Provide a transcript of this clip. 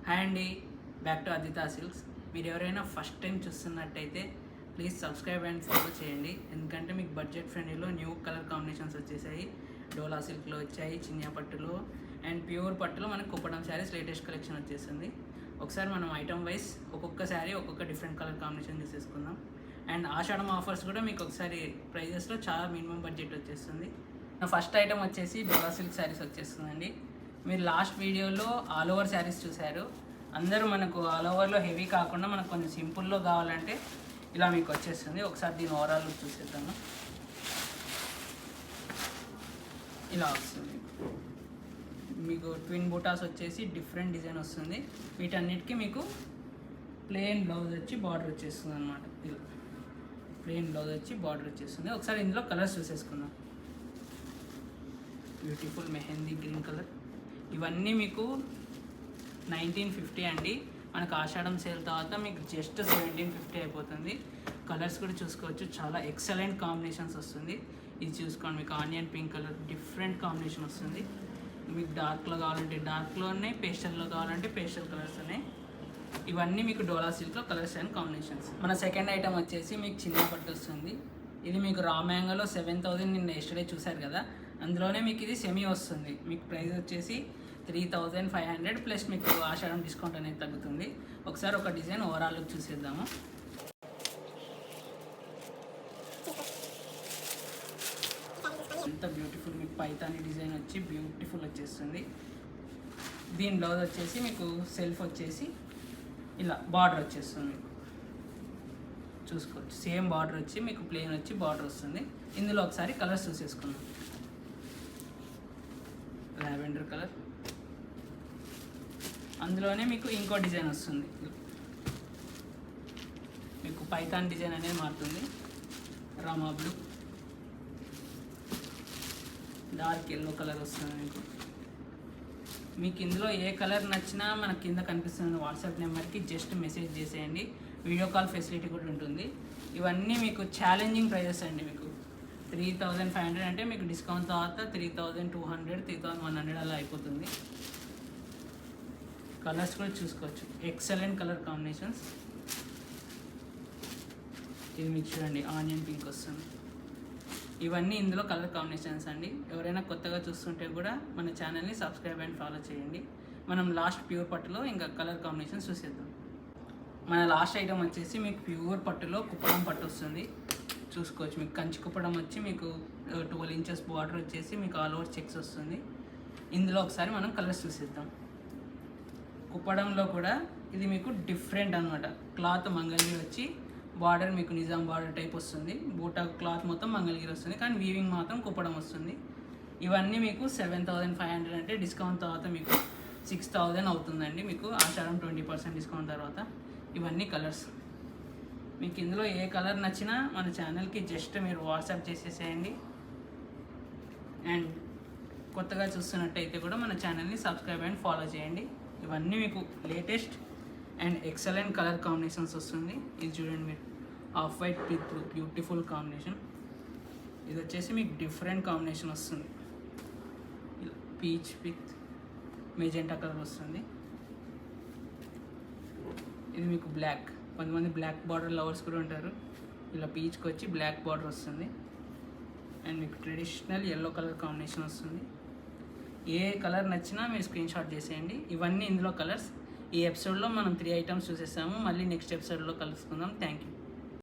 Hi అండి, back to అదితా silks. మీరు ఎవరైనా ఫస్ట్ టైం చూస్తున్నట్టయితే ప్లీజ్ సబ్స్క్రైబ్ అండ్ ఫాలో చేయండి. ఎందుకంటే మీకు బడ్జెట్ ఫ్రెండ్లీలో న్యూ కలర్ కాంబినేషన్స్ వచ్చేసాయి. డోలా సిల్క్లో వచ్చాయి, చినియా పట్టులో అండ్ ప్యూర్ పట్టులో మనకు కుప్పడం శారీస్ లేటెస్ట్ కలెక్షన్ వచ్చేసింది. ఒకసారి మనం ఐటమ్ వైజ్ ఒక్కొక్క శారీ ఒక్కొక్క డిఫరెంట్ కలర్ కాంబినేషన్ చూసేసుకుందాం. అండ్ ఆషాఢం ఆఫర్స్ కూడా మీకు ఒకసారి ప్రైజెస్లో చాలా మినిమం బడ్జెట్ వచ్చేస్తుంది. నా ఫస్ట్ ఐటమ్ వచ్చేసి డోలా సిల్క్ శారీస్ వచ్చేస్తుందండి. మీరు లాస్ట్ వీడియోలో ఆల్ ఓవర్ శారీస్ చూశారు. అందరూ మనకు ఆల్ ఓవర్లో హెవీ కాకుండా మనకు కొంచెం సింపుల్లో కావాలంటే ఇలా మీకు వచ్చేస్తుంది. ఒకసారి దీని ఓవరాల్ చూసేద్దాము. ఇలా వస్తుంది. మీకు ట్విన్ బూటాస్ వచ్చేసి డిఫరెంట్ డిజైన్ వస్తుంది. వీటన్నిటికీ మీకు ప్లెయిన్ బ్లౌజ్ వచ్చి బార్డర్ వచ్చేస్తుంది అనమాట. ఇలా ప్లెయిన్ బ్లౌజ్ వచ్చి బార్డర్ వచ్చేస్తుంది. ఒకసారి ఇందులో కలర్స్ చూసేసుకుందాం. Beautiful mehndi green colour. ఇవన్నీ మీకు 1950 అండి. మనకు ఆషాఢం సేల్ తర్వాత మీకు జస్ట్ 1750 అయిపోతుంది. కలర్స్ కూడా చూసుకోవచ్చు, చాలా ఎక్సలెంట్ కాంబినేషన్స్ వస్తుంది. ఇది చూసుకోండి, మీకు onion pink colour different combination వస్తుంది. మీకు డార్క్లో కావాలంటే డార్క్లో ఉన్నాయి, పేస్టల్లో కావాలంటే పేస్టల్ కలర్స్ ఉన్నాయి. ఇవన్నీ మీకు డోలా సిల్క్లో కలర్స్ అండ్ కాంబినేషన్స్. మన సెకండ్ ఐటమ్ వచ్చేసి మీకు చిన్న పట్టు వస్తుంది. ఇది మీకు రా మ్యాంగోలో 7000 నిన్న ఎస్టర్డే చూసారు కదా, అందులోనే మీకు ఇది సెమీ వస్తుంది. మీకు ప్రైస్ వచ్చేసి 3500 ప్లస్ మీకు ఆషాఢం డిస్కౌంట్ అనేది తగ్గుతుంది. ఒకసారి ఒక డిజైన్ ఓవరాల్ చూసేద్దాము. ఎంత బ్యూటిఫుల్, మీకు పైతాని డిజైన్ వచ్చి బ్యూటిఫుల్ వచ్చేస్తుంది. దీని బ్లౌజ్ వచ్చేసి మీకు సెల్ఫ్ వచ్చేసి ఇలా బార్డర్ వచ్చేస్తుంది. చూసుకోవచ్చు, సేమ్ బార్డర్ వచ్చి మీకు ప్లెయిన్ వచ్చి బార్డర్ వస్తుంది. ఇందులో ఒకసారి కలర్స్ చూసేసుకున్నాం. లావెండర్ కలర్, అందులోనే మీకు ఇంకో డిజైన్ వస్తుంది. మీకు పైథాన్ డిజైన్ అనేది మారుతుంది. Rama blue, dark yellow colour వస్తుంది. మీకు ఇందులో ఏ కలర్ నచ్చినా మనకి కింద కనిపిస్తున్న వాట్సాప్ నెంబర్కి జస్ట్ మెసేజ్ చేసేయండి. వీడియో కాల్ ఫెసిలిటీ కూడా ఉంటుంది. ఇవన్నీ మీకు ఛాలెంజింగ్ ప్రైజెస్ అండి. మీకు 3500 అంటే మీకు డిస్కౌంట్ తర్వాత 3200, 3100 అలా అయిపోతుంది. కలర్స్ కూడా చూసుకోవచ్చు, ఎక్సలెంట్ కలర్ కాంబినేషన్స్. ఇది మీకు చూడండి, ఆనియన్ పింక్ వస్తుంది. ఇవన్నీ ఇందులో కలర్ కాంబినేషన్స్ అండి. ఎవరైనా కొత్తగా చూస్తుంటే కూడా మన ఛానల్ని సబ్స్క్రైబ్ అండ్ ఫాలో చేయండి. మనం లాస్ట్ ప్యూర్ పట్టులో ఇంకా కలర్ కాంబినేషన్స్ చూసేద్దాం. మన లాస్ట్ ఐటమ్ వచ్చేసి మీకు ప్యూర్ పట్టులో కుప్పడం పట్టు వస్తుంది. చూసుకోవచ్చు, మీకు కంచి కుప్పడం వచ్చి మీకు 12 ఇంచెస్ బార్డర్ వచ్చేసి మీకు ఆల్ ఓవర్ చెక్స్ వస్తుంది. ఇందులో ఒకసారి మనం కలర్స్ చూసేద్దాం. కుప్పడంలో కూడా ఇది మీకు డిఫరెంట్ అనమాట. క్లాత్ మంగళగిరి వచ్చి బార్డర్ మీకు నిజాం బార్డర్ టైప్ వస్తుంది. బూటా క్లాత్ మొత్తం మంగళగిరి వస్తుంది, కానీ వీవింగ్ మాత్రం కుప్పడం వస్తుంది. ఇవన్నీ మీకు 7500 అంటే డిస్కౌంట్ తర్వాత మీకు 6000 అవుతుందండి. మీకు ఆషాఢం 20% డిస్కౌంట్ తర్వాత. ఇవన్నీ కలర్స్ మీకు ఇందులో ఏ కలర్ నచ్చినా మన ఛానల్కి జస్ట్ మీరు వాట్సాప్ చేసేసేయండి. అండ్ కొత్తగా చూస్తున్నట్టయితే కూడా మన ఛానల్ని సబ్స్క్రైబ్ అండ్ ఫాలో చేయండి. ఇవన్నీ మీకు latest and excellent colour combinations వస్తుంది. ఇది చూడండి, మీరు off white with beautiful combination. ఇది వచ్చేసి మీకు డిఫరెంట్ కాంబినేషన్ వస్తుంది. పీచ్ విత్ మెజెంటా కలర్ వస్తుంది. ఇది మీకు బ్లాక్, కొంతమంది బ్లాక్ బార్డర్ లవర్స్ కూడా ఉంటారు. ఇలా పీచ్కి వచ్చి బ్లాక్ బార్డర్ వస్తుంది. అండ్ మీకు ట్రెడిషనల్ ఎల్లో కలర్ కాంబినేషన్ వస్తుంది. ఏ కలర్ నచ్చినా మీరు స్క్రీన్ షాట్ చేసేయండి. ఇవన్నీ ఇందులో కలర్స్. ఈ ఎపిసోడ్లో మనం 3 ఐటమ్స్ చూసేసాము. మళ్ళీ నెక్స్ట్ ఎపిసోడ్లో కలుసుకుందాం. Thank you.